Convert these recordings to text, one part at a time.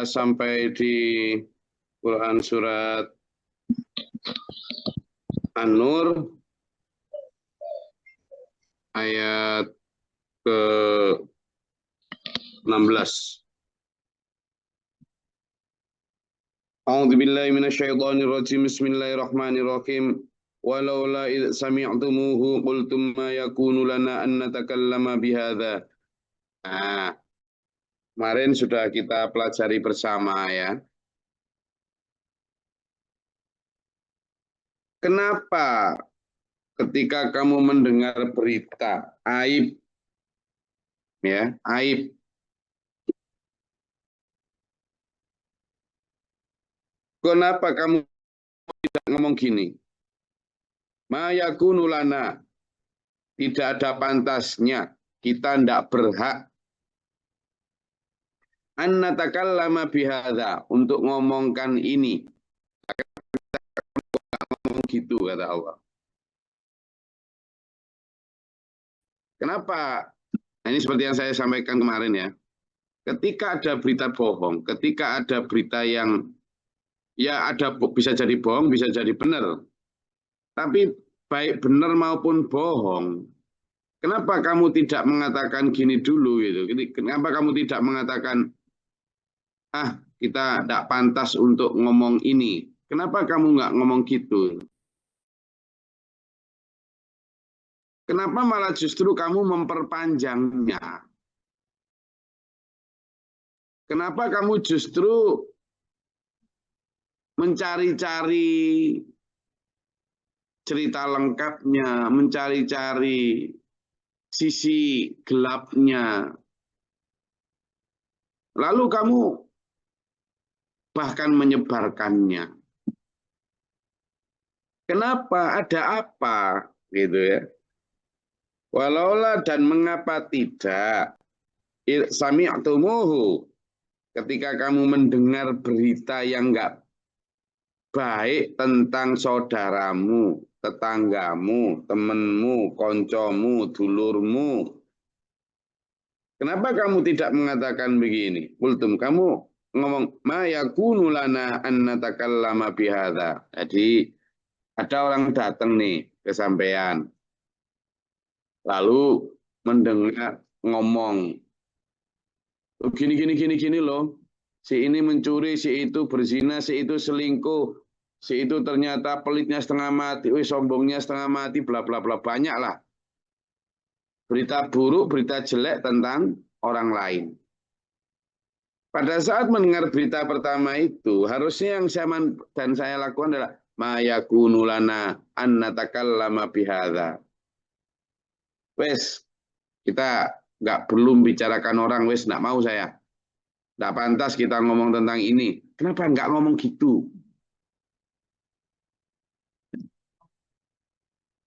Sampai di Quran surat An-Nur ayat ke-16. A'udzubillahi minasyaitonirrajim. Bismillahirrahmanirrahim. Walaula idh sami'tumuhu qultum ma yakunu lana an natakallama bihadza. Nah, kemarin sudah kita pelajari bersama ya. Kenapa ketika kamu mendengar berita aib, ya, aib, kenapa kamu tidak ngomong gini? Ma yakunu lana, tidak ada pantasnya, kita tidak berhak an natakallama bihadza, untuk ngomongkan ini. Ngomong gitu kata Allah. Kenapa? Nah, ini seperti yang saya sampaikan kemarin ya. Ketika ada berita bohong, ketika ada berita yang ya ada bisa jadi bohong, bisa jadi benar. Tapi baik benar maupun bohong, kenapa kamu tidak mengatakan gini dulu gitu? Kenapa kamu tidak mengatakan kita tidak pantas untuk ngomong ini? Kenapa kamu nggak ngomong gitu? Kenapa malah justru kamu memperpanjangnya? Kenapa kamu justru mencari-cari cerita lengkapnya, mencari-cari sisi gelapnya? Lalu kamu bahkan menyebarkannya. Kenapa? Ada apa? Gitu ya. Walaulah, dan mengapa tidak? Sami'tumuhu, ketika kamu mendengar berita yang enggak baik tentang saudaramu, tetanggamu, temanmu, koncomu, dulurmu. Kenapa kamu tidak mengatakan begini? Kultum, kamu ngomong, ma yakunu lana an natakallama bihadza. Jadi ada orang datang nih ke sampean, lalu mendengar ngomong, gini loh, si ini mencuri, si itu berzina, si itu selingkuh, si itu ternyata pelitnya setengah mati, sombongnya setengah mati, bla bla bla, banyak lah berita buruk, berita jelek tentang orang lain. Pada saat mendengar berita pertama itu, harusnya yang saya lakukan adalah ma yakunu lana an natakallama bihadza. Wes, kita nggak perlu bicarakan orang, wes nggak mau saya. Nggak pantas kita ngomong tentang ini. Kenapa nggak ngomong gitu?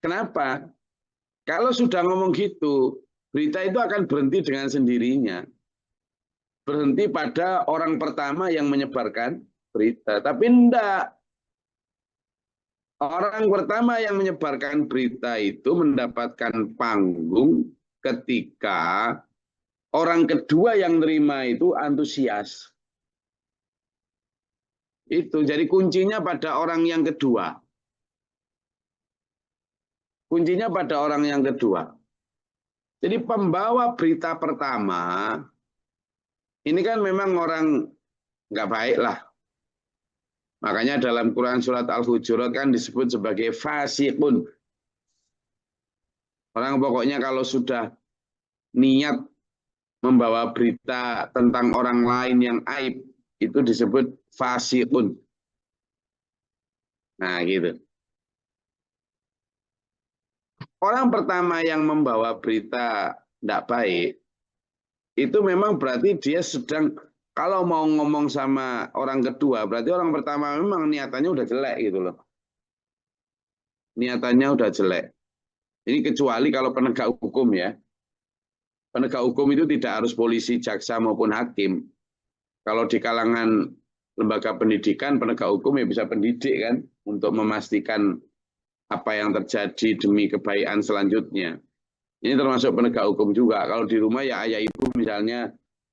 Kenapa? Kalau sudah ngomong gitu, berita itu akan berhenti dengan sendirinya. Berhenti pada orang pertama yang menyebarkan berita. Tapi enggak. Orang pertama yang menyebarkan berita itu mendapatkan panggung ketika orang kedua yang terima itu antusias. Itu jadi kuncinya pada orang yang kedua. Kuncinya pada orang yang kedua. Jadi pembawa berita pertama, ini kan memang orang nggak baik lah. Makanya dalam Quran surat Al-Hujurat kan disebut sebagai fasiqun. Orang pokoknya kalau sudah niat membawa berita tentang orang lain yang aib, itu disebut fasiqun. Nah gitu. Orang pertama yang membawa berita tidak baik, itu memang berarti dia sedang, kalau mau ngomong sama orang kedua, berarti orang pertama memang niatannya udah jelek gitu loh. Niatannya udah jelek. Ini kecuali kalau penegak hukum ya. Penegak hukum itu tidak harus polisi, jaksa maupun hakim. Kalau di kalangan lembaga pendidikan, penegak hukum ya bisa pendidik kan, untuk memastikan apa yang terjadi demi kebaikan selanjutnya. Ini termasuk penegak hukum juga. Kalau di rumah ya ayah ibu misalnya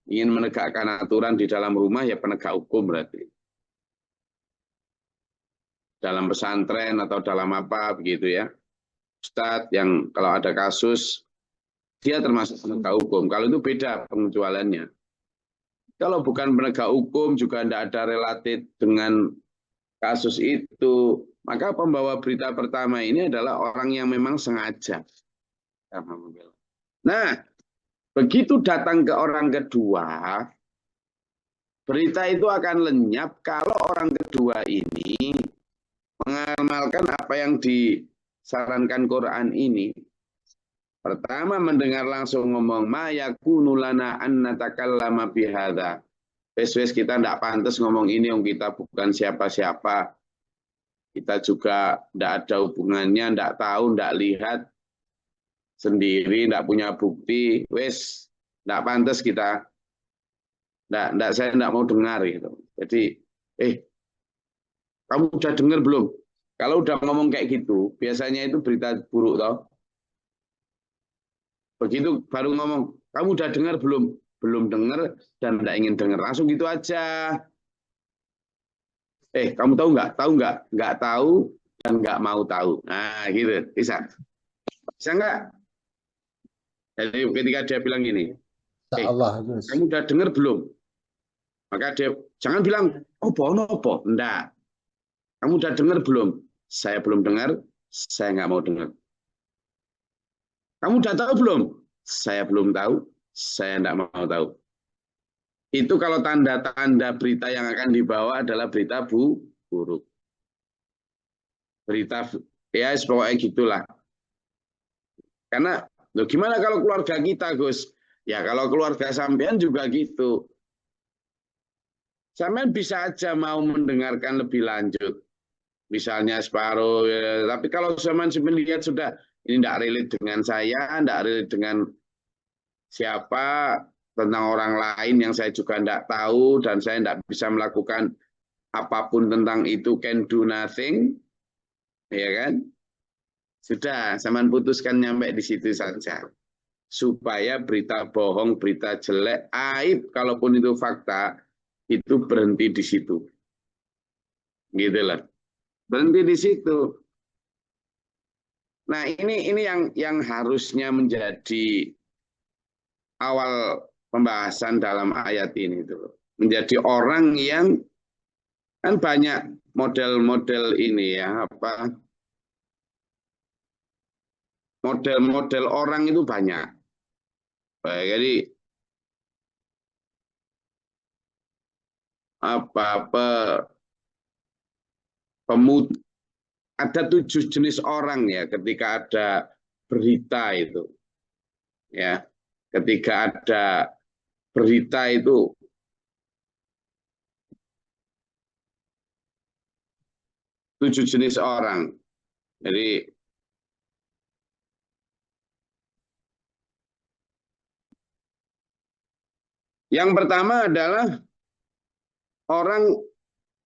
ingin menegakkan aturan di dalam rumah, ya penegak hukum berarti. Dalam pesantren atau dalam apa begitu ya. Ustadz yang kalau ada kasus, dia termasuk penegak hukum. Kalau itu beda pengecualiannya. Kalau bukan penegak hukum, juga tidak ada relatif dengan kasus itu, maka pembawa berita pertama ini adalah orang yang memang sengaja. Nah, begitu datang ke orang kedua, berita itu akan lenyap kalau orang kedua ini mengamalkan apa yang disarankan Quran ini. Pertama, mendengar langsung ngomong, ma yakunu lana an natakallama bihadza. Wes kita tidak pantas ngomong ini, yang kita bukan siapa-siapa. Kita juga tidak ada hubungannya, tidak tahu, tidak lihat sendiri, tidak punya bukti. Wes, tidak pantas kita. Saya tidak mau dengar gitu. Jadi, kamu udah dengar belum? Kalau udah ngomong kayak gitu, biasanya itu berita buruk toh. Begitu baru ngomong, kamu udah dengar belum? Belum dengar dan tidak ingin dengar. Langsung gitu aja. Kamu tahu nggak? Tahu nggak? Nggak tahu dan nggak mau tahu. Nah, gitu. Bisa nggak? Jadi ketika dia bilang gini, kamu udah dengar belum? Maka dia jangan bilang, opo. Enggak. Kamu udah dengar belum? Saya belum dengar, saya nggak mau dengar. Kamu udah tahu belum? Saya belum tahu, saya nggak mau tahu. Itu kalau tanda-tanda berita yang akan dibawa adalah berita buruk. Berita, ya pokoknya gitulah. Karena, gimana kalau keluarga kita, Gus? Ya kalau keluarga sampean juga gitu. Sampean bisa aja mau mendengarkan lebih lanjut. Misalnya separuh, ya. Tapi kalau sampean lihat sudah, ini tidak relate dengan saya, tidak relate dengan siapa, tentang orang lain yang saya juga tidak tahu, dan saya tidak bisa melakukan apapun tentang itu, can do nothing, ya kan? Sudah, sampean putuskan nyampe di situ saja. Supaya berita bohong, berita jelek, aib, kalaupun itu fakta, itu berhenti di situ. Gitu lah. Berhenti di situ. Nah, ini yang harusnya menjadi awal pembahasan dalam ayat ini tuh. Menjadi orang yang kan banyak model-model ini ya, apa? Model-model orang itu banyak. Baik, jadi ada 7 jenis orang ya ketika ada berita itu. Ya, ketika ada berita itu 7 jenis orang. Jadi yang pertama adalah orang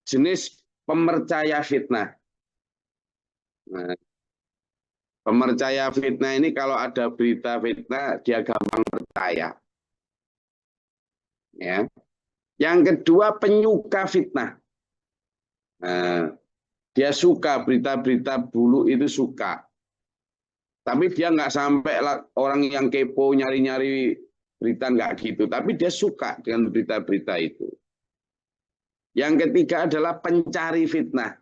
jenis pemercaya fitnah. Nah, pemercaya fitnah ini kalau ada berita fitnah dia gampang percaya. Ya. Yang kedua penyuka fitnah. Nah, dia suka berita-berita buruk itu suka. Tapi dia nggak sampai orang yang kepo nyari-nyari berita nggak gitu. Tapi dia suka dengan berita-berita itu. Yang ketiga adalah pencari fitnah.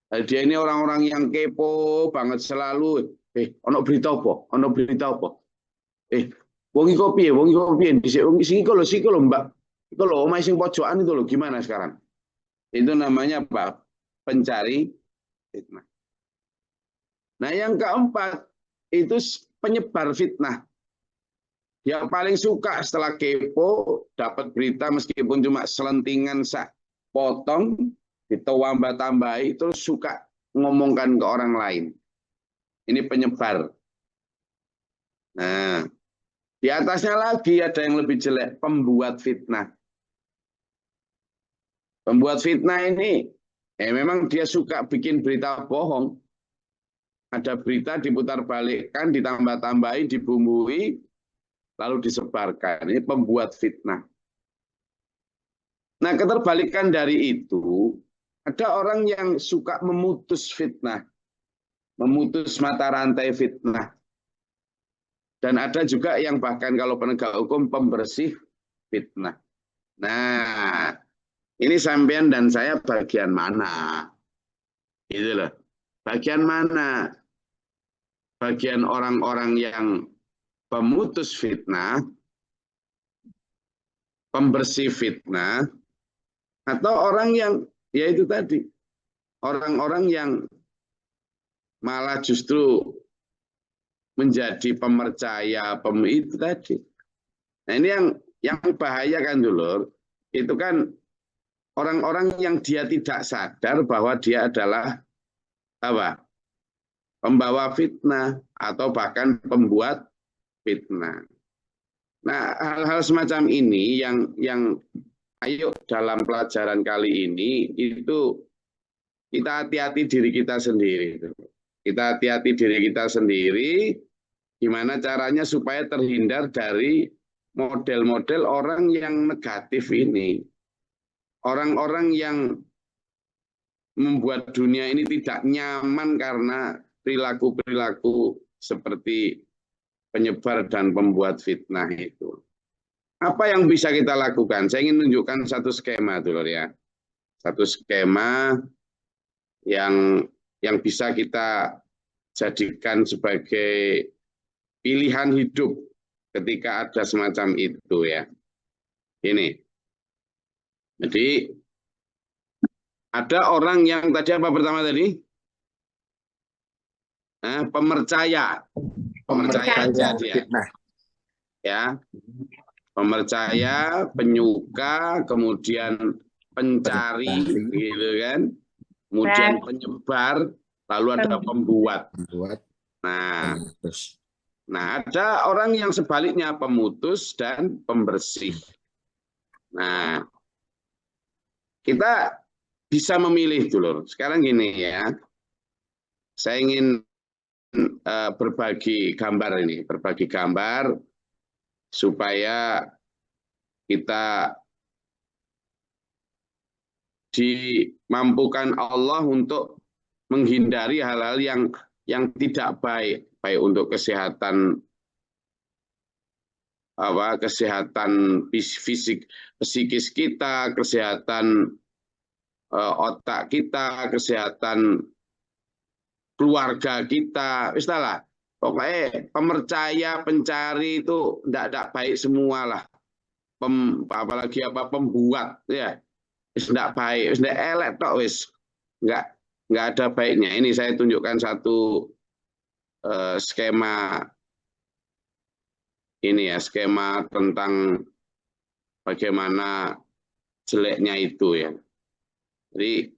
Dia ini orang-orang yang kepo banget selalu. Ono berita apa? Ono berita apa? Wong iki piye? Wong iki piye? Sing iki lho Mbak. Itu lho omahe sing pojokan itu lho gimana sekarang? Itu namanya apa? Pencari fitnah. Nah, yang keempat itu penyebar fitnah. Yang paling suka setelah kepo dapat berita meskipun cuma selentingan sak potong ditambah-tambahi terus suka ngomongkan ke orang lain. Ini penyebar. Nah, di atasnya lagi ada yang lebih jelek, pembuat fitnah. Pembuat fitnah ini memang dia suka bikin berita bohong. Ada berita diputar balikkan, ditambah-tambahi, dibumbui, lalu disebarkan. Ini pembuat fitnah. Nah, keterbalikan dari itu, ada orang yang suka memutus fitnah, memutus mata rantai fitnah. Dan ada juga yang bahkan kalau penegak hukum pembersih fitnah. Nah, ini sampean dan saya bagian mana? Gitu loh. Bagian mana? Bagian orang-orang yang pemutus fitnah, pembersih fitnah, atau orang yang, ya itu tadi, orang-orang yang malah justru menjadi pemercaya, itu tadi. Nah ini yang bahaya kan dulur, itu kan orang-orang yang dia tidak sadar bahwa dia adalah apa? Pembawa fitnah atau bahkan pembuat fitnah. Nah, hal-hal semacam ini yang ayo dalam pelajaran kali ini itu kita hati-hati diri kita sendiri. Kita hati-hati diri kita sendiri gimana caranya supaya terhindar dari model-model orang yang negatif ini. Orang-orang yang membuat dunia ini tidak nyaman karena perilaku-perilaku seperti penyebar dan pembuat fitnah itu. Apa yang bisa kita lakukan? Saya ingin menunjukkan satu skema dulu ya. Satu skema yang bisa kita jadikan sebagai pilihan hidup ketika ada semacam itu ya. Ini. Jadi ada orang yang tadi apa pertama tadi? Pemercaya. Pemercaya fitnah. Ya. Pemercaya, penyuka, kemudian pencari, gitu kan? Kemudian penyebar, lalu ada pembuat. Nah, ada orang yang sebaliknya pemutus dan pembersih. Nah, kita bisa memilih dulu. Sekarang gini ya, saya ingin berbagi gambar supaya kita dimampukan Allah untuk menghindari hal-hal yang tidak baik untuk kesehatan fisik, psikis kita, kesehatan otak kita, kesehatan keluarga kita, istilah. Pokoknya pemercaya, pencari itu tidak baik semua lah. Apalagi pembuat ya, tidak baik, tidak elek tok wis, nggak ada baiknya. Ini saya tunjukkan satu skema ini ya, skema tentang bagaimana jeleknya itu ya. Jadi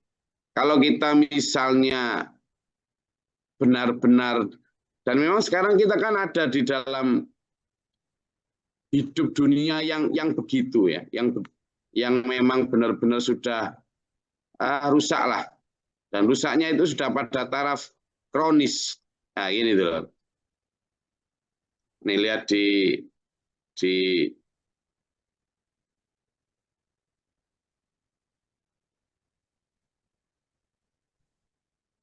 kalau kita misalnya benar-benar, dan memang sekarang kita kan ada di dalam hidup dunia yang begitu ya, yang memang benar-benar sudah rusak lah, dan rusaknya itu sudah pada taraf kronis. Nah ini tuh, nih lihat di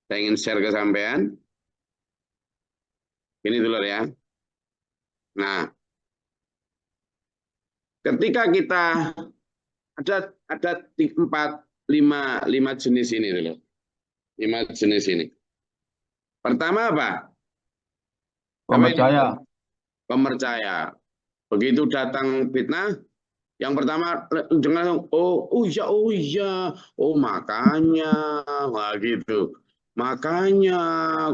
saya ingin share ke sampean. Ini dulu ya. Nah, ketika kita ada 5 jenis ini dulu. 5 jenis ini. Pertama apa? Pemercaya. Pemercaya. Begitu datang fitnah, yang pertama dengan oh iya, oh makanya, wah gitu. Makanya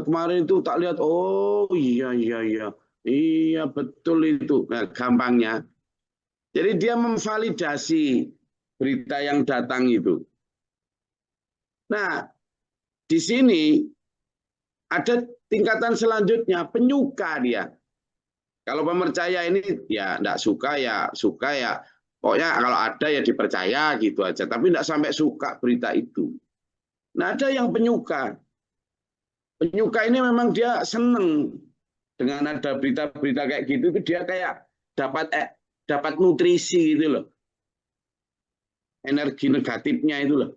kemarin itu tak lihat, oh iya betul itu. Nah, gampangnya. Jadi dia memvalidasi berita yang datang itu. Nah, di sini ada tingkatan selanjutnya, penyuka dia. Kalau pemercaya ini ya enggak suka ya, pokoknya kalau ada ya dipercaya gitu aja, tapi enggak sampai suka berita itu. Nah, ada yang penyuka. Penyuka ini memang dia seneng dengan ada berita-berita kayak gitu, dia kayak dapat nutrisi gitu loh. Energi negatifnya itu loh.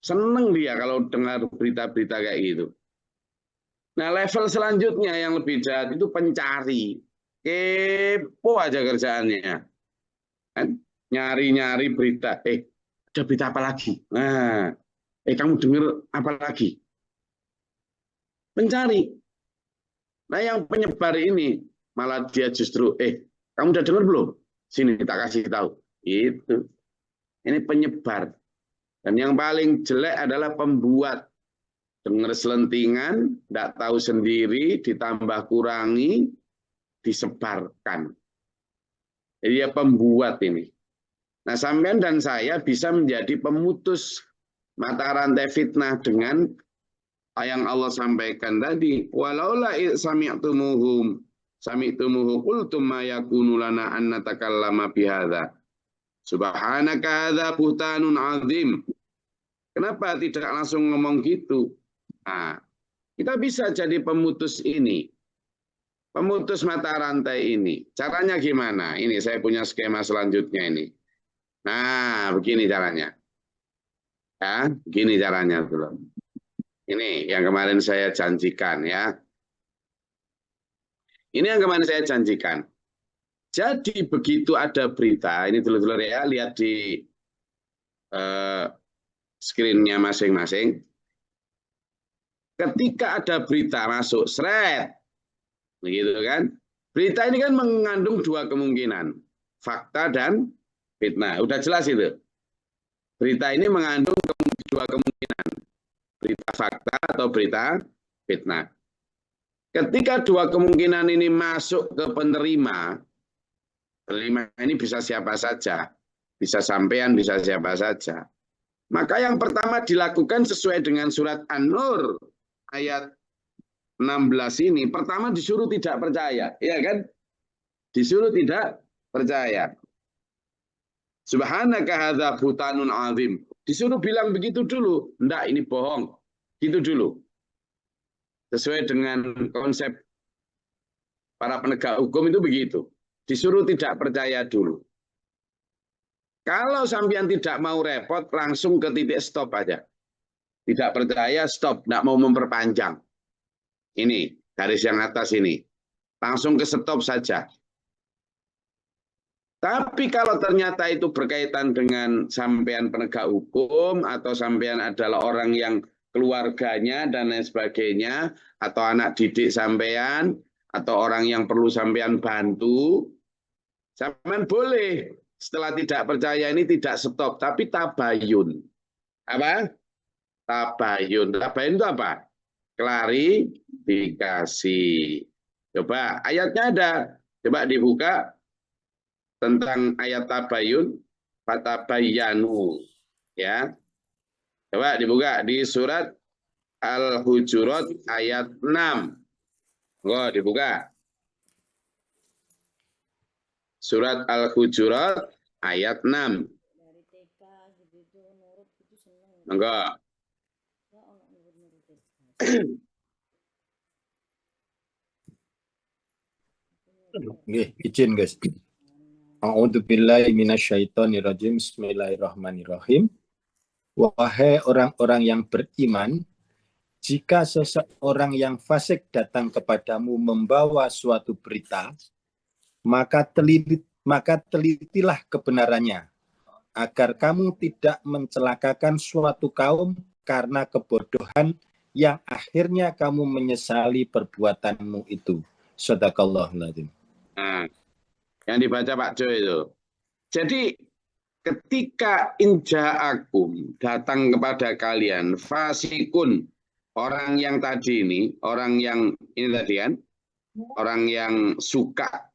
Seneng dia kalau dengar berita-berita kayak gitu. Nah, level selanjutnya yang lebih jahat itu pencari. Kepo aja kerjaannya. Kan? Nyari-nyari berita. Ada berita apa lagi? Nah, kamu dengar apa lagi? Mencari. Nah, yang penyebar ini malah dia justru, kamu udah dengar belum? Sini tak kasih tahu. Itu. Ini penyebar. Dan yang paling jelek adalah pembuat. Dengar selentingan, tidak tahu sendiri, ditambah kurangi, disebarkan. Jadi dia pembuat ini. Nah, sampean dan saya bisa menjadi pemutus mata rantai fitnah dengan yang Allah sampaikan tadi. Walaula sami'tumuhu qultum ma yakunu lana an natakallama bihadza. Subhanaka hadza buhtanun azim. Kenapa tidak langsung ngomong gitu? Nah, kita bisa jadi pemutus ini. Pemutus mata rantai ini. Caranya gimana? Ini saya punya skema selanjutnya ini. Nah, begini caranya. Ya, begini caranya dulu. Ini yang kemarin saya janjikan ya. Ini yang kemarin saya janjikan. Jadi begitu ada berita, ini dulu ya, lihat di screen-nya masing-masing. Ketika ada berita masuk, seret, begitu kan? Berita ini kan mengandung dua kemungkinan, fakta dan fitnah. Udah jelas itu. Berita ini mengandung dua kemungkinan, berita fakta atau berita fitnah. Ketika dua kemungkinan ini masuk ke penerima ini bisa siapa saja, bisa sampean, bisa siapa saja. Maka yang pertama dilakukan sesuai dengan surat An-Nur ayat 16 ini, pertama disuruh tidak percaya, ya kan? Disuruh tidak percaya. Subhanaka hadza buhtanun azim. Disuruh bilang begitu dulu. Enggak, ini bohong. Gitu dulu. Sesuai dengan konsep para penegak hukum itu begitu. Disuruh tidak percaya dulu. Kalau sampean tidak mau repot, langsung ke titik stop aja. Tidak percaya, stop. Tidak mau memperpanjang. Ini, garis yang atas ini. Langsung ke stop saja. Tapi kalau ternyata itu berkaitan dengan sampean penegak hukum, atau sampean adalah orang yang keluarganya dan lain sebagainya, atau anak didik sampean, atau orang yang perlu sampean bantu, sampean boleh setelah tidak percaya ini tidak stop, tapi tabayun. Apa? Tabayun. Tabayun itu apa? Klarifikasi. Coba ayatnya ada. Coba dibuka tentang ayat tabayun. Fatabayyanu. Ya. Coba dibuka di surat Al-Hujurat ayat 6. Enggak, dibuka. Surat Al-Hujurat ayat 6. Enggak. Izin guys. A'udzubillahi minasyaitonirrajim. Bismillahirrahmanirrahim. Wahai orang-orang yang beriman, jika seseorang yang fasik datang kepadamu membawa suatu berita, maka telitilah kebenarannya, agar kamu tidak mencelakakan suatu kaum karena kebodohan yang akhirnya kamu menyesali perbuatanmu itu. Shadaqallahul adzim. Nah, yang dibaca Pak Jo itu. Jadi ketika inja'akum datang kepada kalian fasikun, orang yang tadi ini, orang yang ini tadi kan, orang yang suka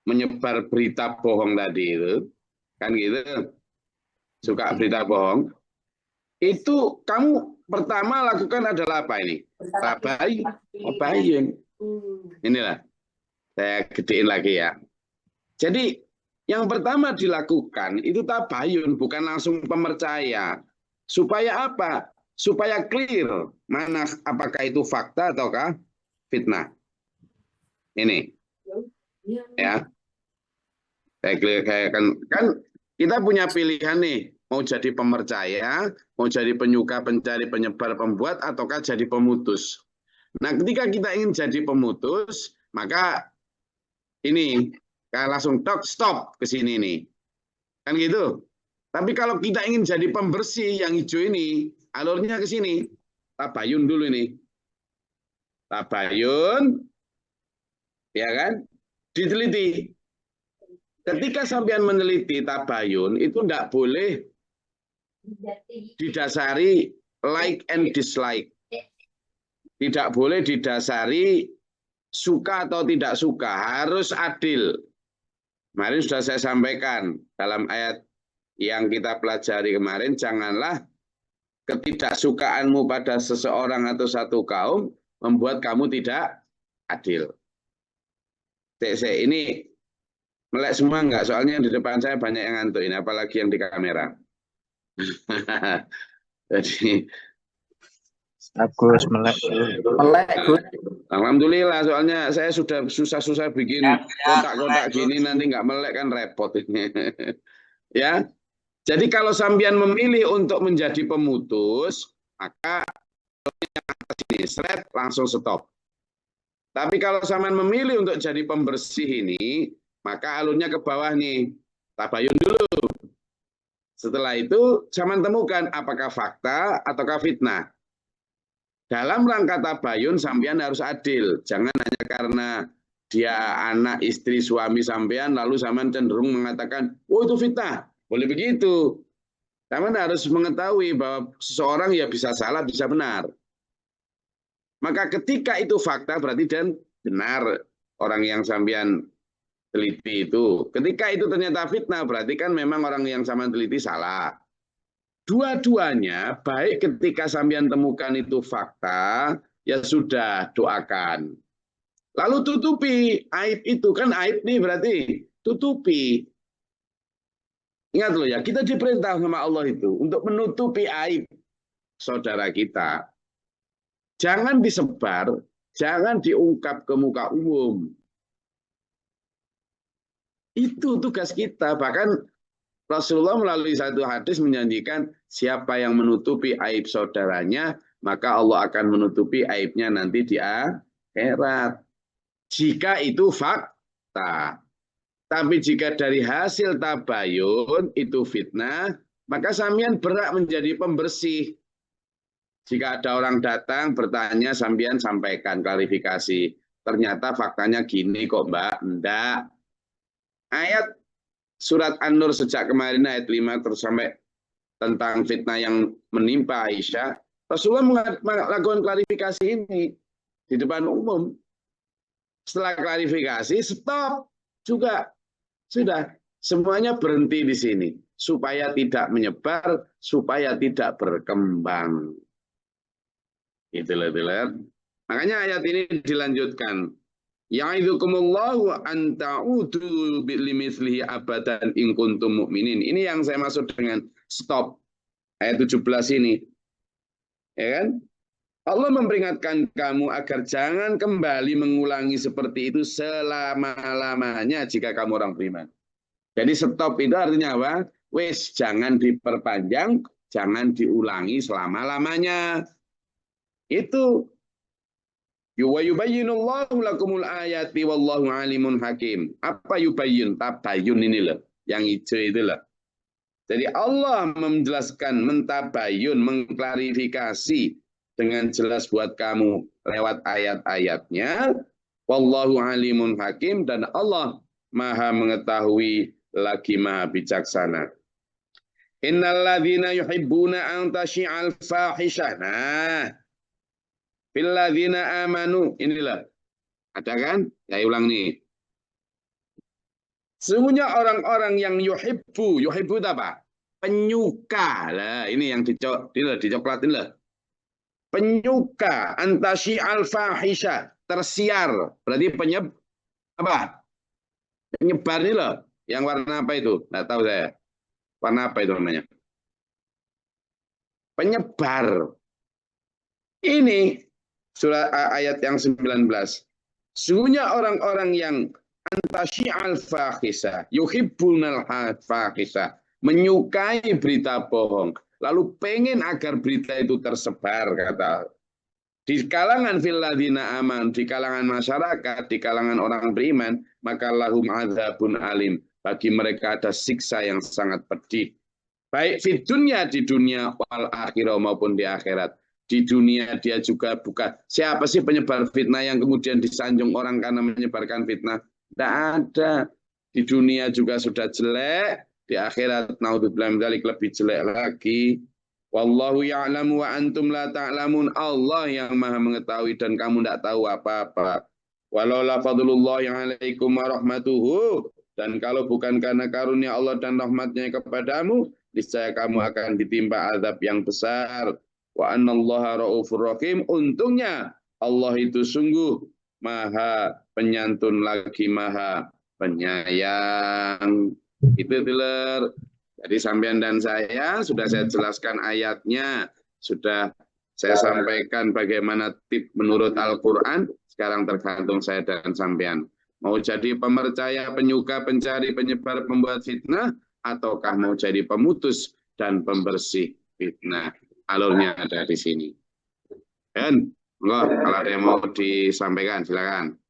menyebar berita bohong tadi itu, kan gitu, suka berita bohong, itu kamu pertama lakukan adalah apa ini? Tabayun. Inilah, saya gedein lagi ya. Jadi yang pertama dilakukan itu tabayun, bukan langsung pemercaya. Supaya apa? Supaya clear mana apakah itu fakta ataukah fitnah. Ini. Ya. Kan kita punya pilihan nih, mau jadi pemercaya, mau jadi penyuka, pencari, penyebar, pembuat, ataukah jadi pemutus. Nah, ketika kita ingin jadi pemutus, maka ini langsung stop ke sini nih. Kan gitu. Tapi kalau kita ingin jadi pembersih yang hijau ini, alurnya ke sini. Tabayun dulu ini. Tabayun, ya kan? Diteliti. Ketika sampean meneliti tabayun, itu tidak boleh didasari like and dislike. Tidak boleh didasari suka atau tidak suka. Harus adil. Kemarin sudah saya sampaikan dalam ayat yang kita pelajari kemarin, janganlah ketidaksukaanmu pada seseorang atau satu kaum membuat kamu tidak adil. Ini melek semua enggak? Soalnya di depan saya banyak yang ngantuk ini, apalagi yang di kamera. Jadi Bagus, melek. Melek, Gus. Alhamdulillah, soalnya saya sudah susah-susah bikin kotak-kotak gini, nanti nggak melek kan repot ini. Ya, jadi kalau sampean memilih untuk menjadi pemutus, maka ini seret langsung stop. Tapi kalau sampean memilih untuk jadi pembersih ini, maka alurnya ke bawah nih, tabayun dulu. Setelah itu, sampean temukan apakah fakta ataukah fitnah. Dalam rangka tabayun, sampean harus adil. Jangan hanya karena dia anak, istri, suami sampean, lalu sampean cenderung mengatakan, oh itu fitnah. Boleh begitu. Sampean harus mengetahui bahwa seseorang ya bisa salah, bisa benar. Maka ketika itu fakta, berarti dan benar orang yang sampean teliti itu. Ketika itu ternyata fitnah, berarti kan memang orang yang sampean teliti salah. Dua-duanya, baik ketika sampean temukan itu fakta, ya sudah, doakan. Lalu tutupi aib itu, kan aib nih berarti, tutupi. Ingat loh ya, kita diperintah sama Allah itu untuk menutupi aib saudara kita. Jangan disebar, jangan diungkap ke muka umum. Itu tugas kita, bahkan Rasulullah melalui satu hadis menjanjikan siapa yang menutupi aib saudaranya, maka Allah akan menutupi aibnya nanti di akhirat. Jika itu fakta. Tapi jika dari hasil tabayun itu fitnah, maka sampean berhak menjadi pembersih. Jika ada orang datang bertanya, sampean sampaikan klarifikasi. Ternyata faktanya gini kok Mbak, enggak. Ayat Surat An-Nur sejak kemarin ayat 5 terus sampai tentang fitnah yang menimpa Aisyah, Rasulullah melakukan klarifikasi ini di depan umum. Setelah klarifikasi, stop juga. Sudah, semuanya berhenti di sini. Supaya tidak menyebar, supaya tidak berkembang. Itulah. Makanya ayat ini dilanjutkan. Ya'idzukumullahu an ta'udu limithlihi abadan in kuntum mu'minin. Ini yang saya maksud dengan stop. Ayat 17 ini. Ya kan? Allah memperingatkan kamu agar jangan kembali mengulangi seperti itu selama-lamanya jika kamu orang beriman. Jadi stop itu artinya apa? Wes jangan diperpanjang, jangan diulangi selama-lamanya. Itu yubayyinullahu lakumul ayati wallahu alimun hakim. Apa yubayyin? Tabayun ini loh. Yang hijau itu loh. Jadi Allah menjelaskan, mentabayun, mengklarifikasi dengan jelas buat kamu lewat ayat-ayatnya. Wallahu alimun hakim. Dan Allah maha mengetahui lagi maha bijaksana. Innalladzina yuhibbuna an tasyi'al fahishah. Nah, Filladzina amanu, inilah. Ada kan? Saya ulang nih. Sesungguhnya orang-orang yang yuhibbu itu apa? Penyuka. Lah, ini yang dicoklatin lah. Penyuka antasi al-fahisha, tersiar. Berarti apa? Penyebar ini loh. Yang warna apa itu? Nggak tahu saya. Warna apa itu namanya? Penyebar. Ini Surah ayat yang 19. Sesungguhnya orang-orang yang antasyi'al fahisah, yuhibbunal fahisah, menyukai berita bohong, lalu pengen agar berita itu tersebar, kata di kalangan filladina aman, di kalangan masyarakat, di kalangan orang beriman, maka lahum adzabun alim, bagi mereka ada siksa yang sangat pedih. Baik di dunia wal akhirah maupun di akhirat. Di dunia dia juga bukan siapa sih penyebar fitnah yang kemudian disanjung orang karena menyebarkan fitnah? Tidak ada. Di dunia juga sudah jelek, di akhirat naudzubillah min dzalik lebih jelek lagi. Wallahu ya'lamu wa antum la ta'lamun. Allah yang maha mengetahui dan kamu tidak tahu apa-apa. Walaula fadlullahi alaikum wa rahmatuhu. Dan kalau bukan karena karunia Allah dan rahmatnya kepadamu, niscaya kamu akan ditimpa azab yang besar. Wa annallaha ra'ufur rahim. Untungnya Allah itu sungguh maha penyantun lagi maha penyayang. Itu Tiler. Jadi sampean dan saya sudah saya jelaskan ayatnya, sudah saya sampaikan bagaimana tip menurut Al-Quran, sekarang tergantung saya dan sampean. Mau jadi pemercaya, penyuka, pencari, penyebar, pembuat fitnah, ataukah mau jadi pemutus dan pembersih fitnah. Alurnya ada di sini. Dan kalau ada yang mau disampaikan, silakan.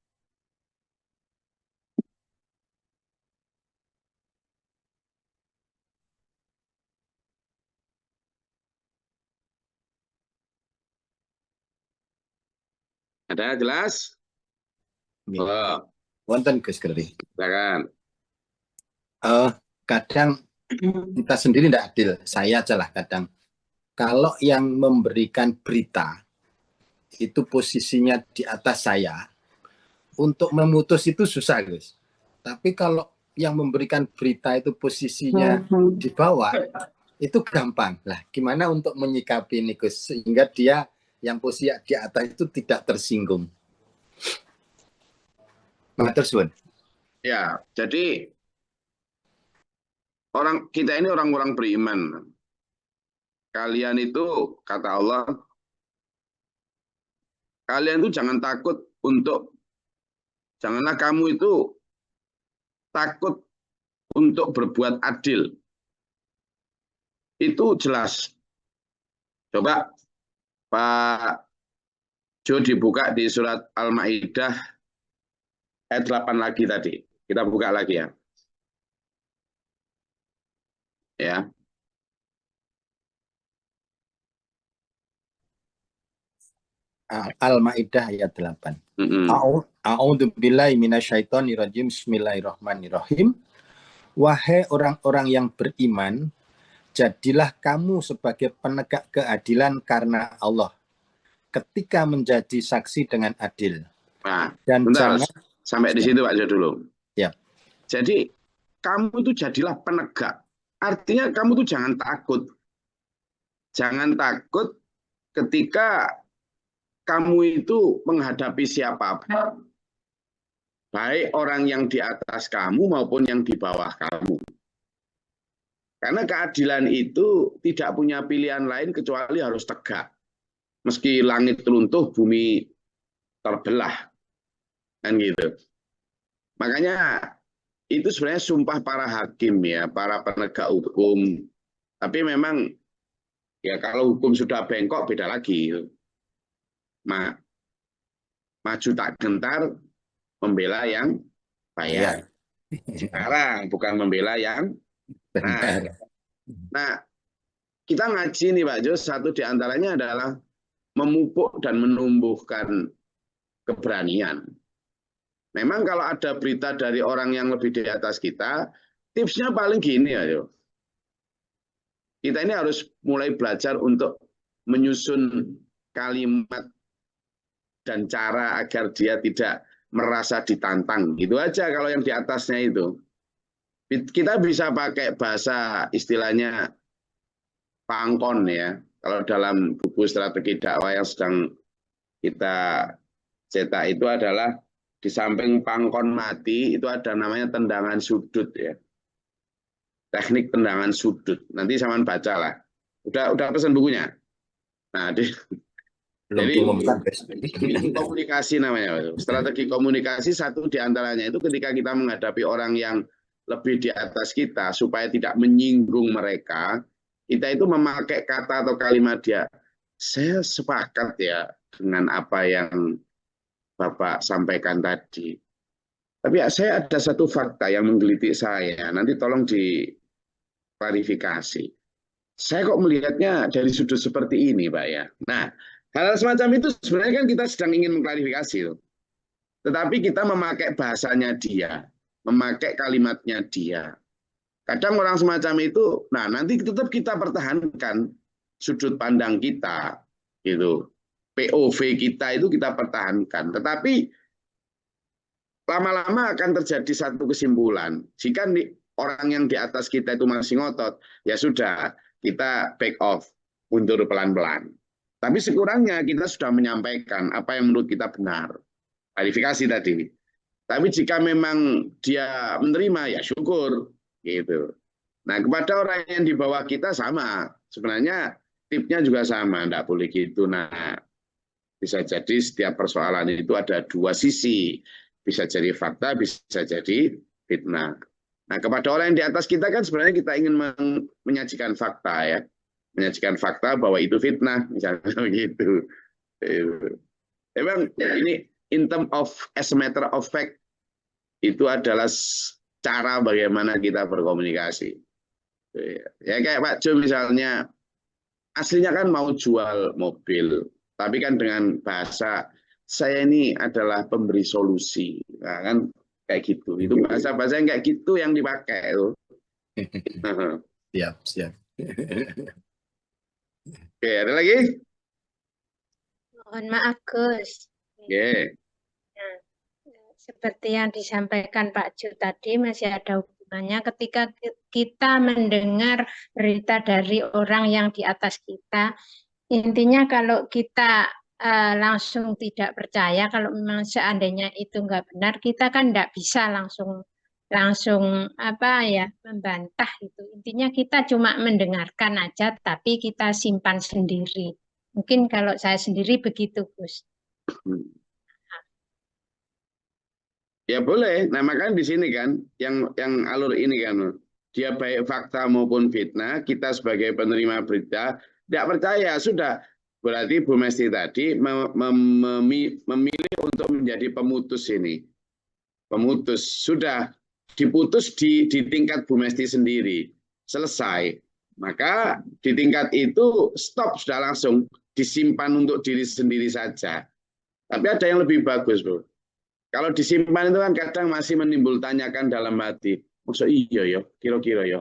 Ada jelas? Oh, Wonten Gus Geri. silakan. Kadang kita sendiri tidak adil, saya aja lah kadang. Kalau yang memberikan berita itu posisinya di atas saya, untuk memutus itu susah, Gus. Tapi kalau yang memberikan berita itu posisinya di bawah, itu gampang. Lah, gimana untuk menyikapi ini, Gus, sehingga dia yang posisi di atas itu tidak tersinggung. Matur suwun. Ya, jadi kita ini orang-orang beriman. Kalian itu, kata Allah, kalian itu jangan takut janganlah kamu itu takut untuk berbuat adil. Itu jelas. Coba Pak Jo dibuka di surat Al-Maidah ayat 8 lagi tadi. Kita buka lagi ya. Ya. Al-Maidah ayat 8. A'udzu billahi minasyaitonir rajim. Bismillahirrahmanirrahim. Wahai orang-orang yang beriman, jadilah kamu sebagai penegak keadilan karena Allah ketika menjadi saksi dengan adil. Nah, dan bentar, jangan sampai di situ Pak Jo dulu. Ya. Jadi kamu itu jadilah penegak. Artinya kamu tuh jangan takut. Jangan takut ketika kamu itu menghadapi siapapun. Baik orang yang di atas kamu maupun yang di bawah kamu. Karena keadilan itu tidak punya pilihan lain kecuali harus tegak. Meski langit runtuh, bumi terbelah. Kan gitu. Makanya itu sebenarnya sumpah para hakim ya, para penegak hukum. Tapi memang ya kalau hukum sudah bengkok beda lagi. Maju tak gentar, membela yang bayar. Sekarang bukan membela yang benar. Nah, kita ngaji nih Pak Jo, satu diantaranya adalah memupuk dan menumbuhkan keberanian. Memang kalau ada berita dari orang yang lebih di atas kita, tipsnya paling gini ya Jo. Kita ini harus mulai belajar untuk menyusun kalimat dan cara agar dia tidak merasa ditantang. Gitu aja kalau yang di atasnya itu. Kita bisa pakai bahasa istilahnya pangkon ya. Kalau dalam buku strategi dakwah yang sedang kita cetak itu adalah di samping pangkon mati itu ada namanya tendangan sudut ya. Teknik tendangan sudut. Nanti sama baca lah. Udah pesan bukunya. Nah, Belum Jadi diumumkan. strategi komunikasi namanya. Strategi komunikasi satu diantaranya itu ketika kita menghadapi orang yang lebih di atas kita supaya tidak menyinggung mereka, kita itu memakai kata atau kalimat dia. Saya sepakat ya dengan apa yang Bapak sampaikan tadi. Tapi saya ada satu fakta yang menggelitik saya. Nanti tolong diklarifikasi. Saya kok melihatnya dari sudut seperti ini, Pak ya. Nah, hal semacam itu sebenarnya kan kita sedang ingin mengklarifikasi. Tetapi kita memakai bahasanya dia, memakai kalimatnya dia. Kadang orang semacam itu, nah nanti tetap kita pertahankan sudut pandang kita, gitu. POV kita itu kita pertahankan. Tetapi lama-lama akan terjadi satu kesimpulan. Jika orang yang di atas kita itu masih ngotot, ya sudah, kita back off, mundur pelan-pelan. Tapi sekurangnya kita sudah menyampaikan apa yang menurut kita benar. Klarifikasi tadi. Tapi jika memang dia menerima, ya syukur. Gitu. Nah, kepada orang yang di bawah kita sama. Sebenarnya tipnya juga sama, tidak boleh gitu. Nah, bisa jadi setiap persoalan itu ada dua sisi. Bisa jadi fakta, bisa jadi fitnah. Nah, kepada orang yang di atas kita kan sebenarnya kita ingin menyajikan fakta ya. Menyajikan fakta bahwa itu fitnah, misalnya begitu. Memang ini in term of as a matter of fact itu adalah cara bagaimana kita berkomunikasi. Ya kayak Pak Jo misalnya, aslinya kan mau jual mobil, tapi kan dengan bahasa saya ini adalah pemberi solusi, nah, kan kayak gitu. Itu bahasa-bahasa yang kayak gitu yang dipakai itu. Siap. Oke, ada lagi? Mohon maaf, Gus. Oke. Nah, seperti yang disampaikan Pak Ju tadi, masih ada hubungannya ketika kita mendengar berita dari orang yang di atas kita. Intinya kalau kita langsung tidak percaya, kalau memang seandainya itu nggak benar, kita kan nggak bisa langsung membantah itu. Intinya kita cuma mendengarkan aja, tapi kita simpan sendiri. Mungkin kalau saya sendiri begitu, Gus. Ya boleh. Nah makanya di sini kan yang alur ini kan dia baik fakta maupun fitnah, kita sebagai penerima berita tidak percaya, sudah berarti Bu Mesti tadi memilih untuk menjadi pemutus ini. Pemutus sudah diputus di tingkat Bu Mesti sendiri. Selesai. Maka di tingkat itu stop, sudah langsung disimpan untuk diri sendiri saja. Tapi ada yang lebih bagus, Bu. Kalau disimpan itu kan kadang masih menimbul tanyakan dalam hati. Maksud iya ya, kira-kira ya.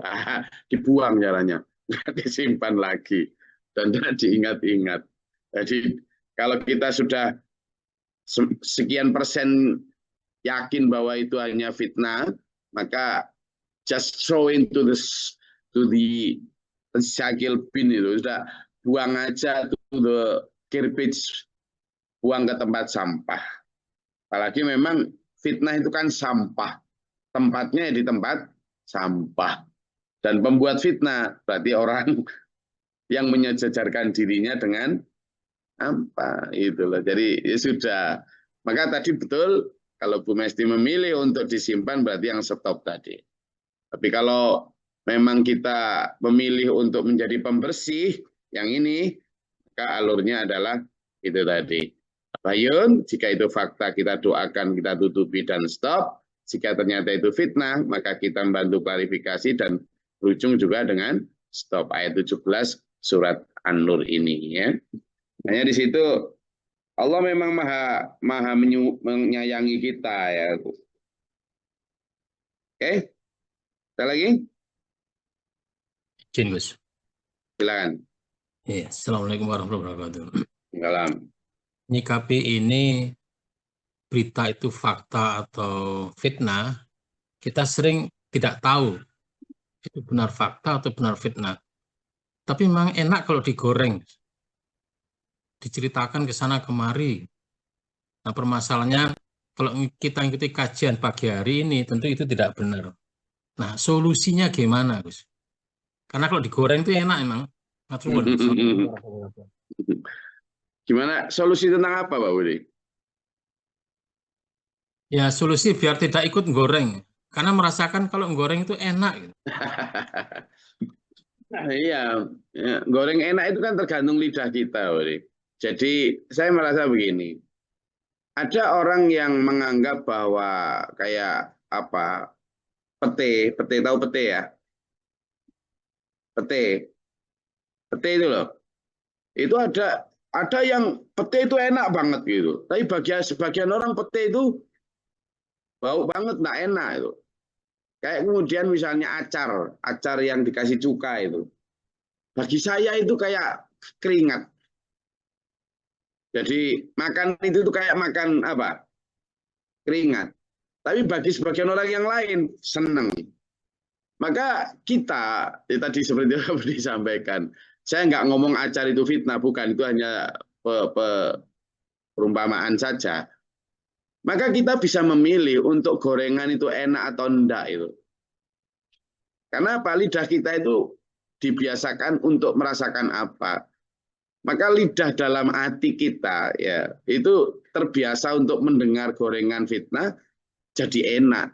Dibuang caranya. Disimpan lagi. Dan tidak diingat-ingat. Jadi kalau kita sudah sekian persen yakin bahwa itu hanya fitnah, maka just throw into the recycle bin itu. Sudah buang aja to the garbage, buang ke tempat sampah. Apalagi memang fitnah itu kan sampah. Tempatnya di tempat sampah. Dan pembuat fitnah berarti orang yang menyejajarkan dirinya dengan apa itu loh. Jadi ya sudah. Maka tadi betul kalau Bu Mesti memilih untuk disimpan berarti yang stop tadi. Tapi kalau memang kita memilih untuk menjadi pembersih yang ini, maka alurnya adalah itu tadi. Bayun, jika itu fakta kita doakan, kita tutupi dan stop. Jika ternyata itu fitnah, maka kita membantu klarifikasi dan berujung juga dengan stop. Ayat 17 surat An-Nur ini ya. Hanya di situ Allah memang maha menyayangi kita ya. Oke, ada lagi? Izin, Gus. Silakan. Ya, Assalamualaikum warahmatullahi wabarakatuh. Salam. Nyikapi ini berita itu fakta atau fitnah, kita sering tidak tahu itu benar fakta atau benar fitnah. Tapi memang enak kalau digoreng, diceritakan ke sana kemari. Nah permasalahannya kalau kita ikuti kajian pagi hari ini tentu itu tidak benar. Nah solusinya gimana, Gus? Karena kalau digoreng itu enak emang. Gimana solusi tentang apa Pak Budi? Ya, solusi biar tidak ikut goreng. Karena merasakan kalau goreng itu enak, gitu. Nah, iya, ya, goreng enak itu kan tergantung lidah kita, Budi. Jadi saya merasa begini, ada orang yang menganggap bahwa kayak apa pete tahu pete ya, pete itu loh, itu ada yang pete itu enak banget gitu, tapi sebagian orang pete itu bau banget, nggak enak itu. Kayak kemudian misalnya acar yang dikasih cuka itu, bagi saya itu kayak keringat. Jadi makan itu tuh kayak makan apa? Keringat. Tapi bagi sebagian orang yang lain senang. Maka kita tadi seperti yang disampaikan, saya nggak ngomong acar itu fitnah, bukan, itu hanya perumpamaan saja. Maka kita bisa memilih untuk gorengan itu enak atau enggak itu. Karena apa? Lidah kita itu dibiasakan untuk merasakan apa. Maka lidah dalam hati kita ya itu terbiasa untuk mendengar gorengan fitnah jadi enak.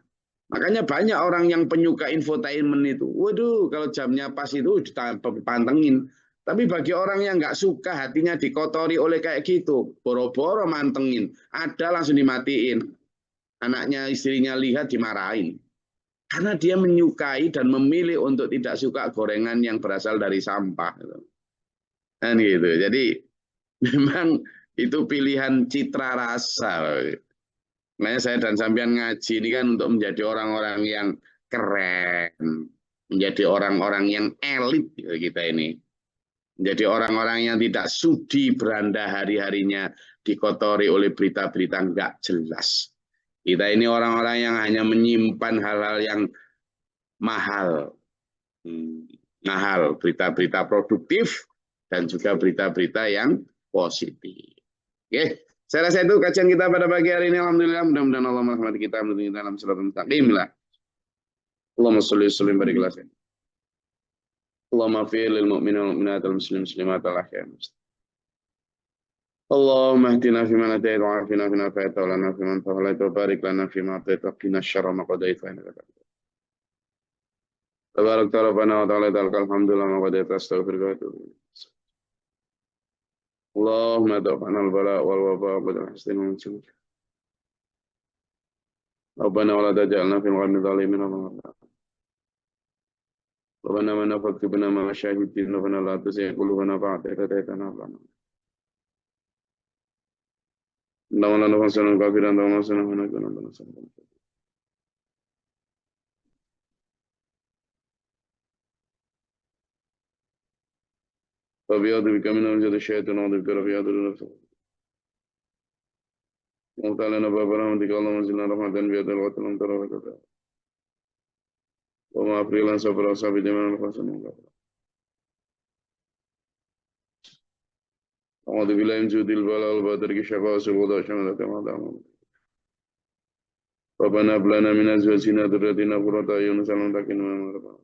Makanya banyak orang yang penyuka infotainment itu, waduh kalau jamnya pas itu dipantengin. Tapi bagi orang yang nggak suka hatinya dikotori oleh kayak gitu, boro-boro mantengin, ada langsung dimatiin. Anaknya, istrinya lihat dimarahin. Karena dia menyukai dan memilih untuk tidak suka gorengan yang berasal dari sampah. Kan gitu. Jadi memang itu pilihan citra rasa. Makanya saya dan sampean ngaji ini kan untuk menjadi orang-orang yang keren, menjadi orang-orang yang elit kita ini. Menjadi orang-orang yang tidak sudi beranda hari-harinya dikotori oleh berita-berita nggak jelas. Kita ini orang-orang yang hanya menyimpan hal-hal yang mahal. Mahal, berita-berita produktif dan juga berita-berita yang positif. Oke, saya rasa itu kajian kita pada pagi hari ini. Alhamdulillah, mudah-mudahan Allah merahmati kita, menuntun kita dalam siratal mustaqim lah. Allahumma sholli wa sallim barik ala sayyidina. Allahumma fi lil mu'minin wal mu'minat wal muslimin muslimat al ahya. Allahumma hdina fi man hadayta wa afina fi man afayta wa lana fi man tawallayta wa barik lana fi ma atayta wa qina syarra ma qadayta wa innaka taqdi. Tabarak rabbana wa ta'ala alhamdulillah ma qadayta astaghfiruka wa atubu ilaik. اللهم ادفعنا البلاء والوباء بالحسن والسلام. ربنا ولا تجعلنا في الغم ظالمين ربنا من فاكتبنا مع الشاهدين ربنا لا تزغ قلوبنا بعد إذ هديتنا وهب لنا اللهم لا نفسنا كافرا وما سنا ونكون من الصالحين. فبياض بك من وجد الشيطان وضبك ربياض النفس وتعالى باب رحمتك اللهم زدنا رحمة بيد الوطن وانتر وكذا وما أفريلا سفر أصحاب جميع الحسن أعوذ بالله من جود البلاء والبدر كشفاء سبودا شمالة ما دام ربنا هب لنا من أزواجنا ذريتنا قرة أعين واجعلنا للمتقين إماما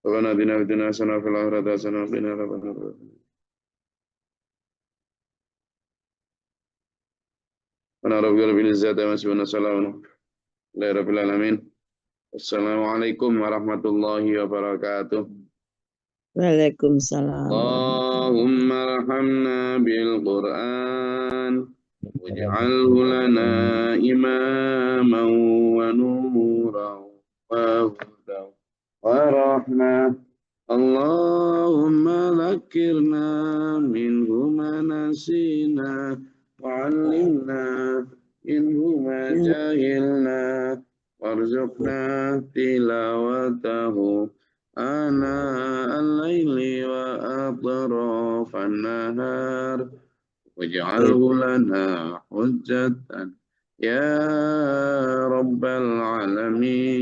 ربنا آتنا في الدنيا حسنة وفي الآخرة حسنة وقنا عذاب النار. أنا رب العزة عما يصفون وسلام على رب العالمين. السلام عليكم ورحمة الله وبركاته. Waalaikumsalam. اللهم ارحمنا بالقرآن واجعله لنا إماما ونورا وهدى ورحمة. اللهم ذكرنا منه ما نسينا وعلمنا منه ما جهلنا وارزقنا تلاوته آناء الليل وأطراف النهار واجعله لنا حجة يا رب العالمين.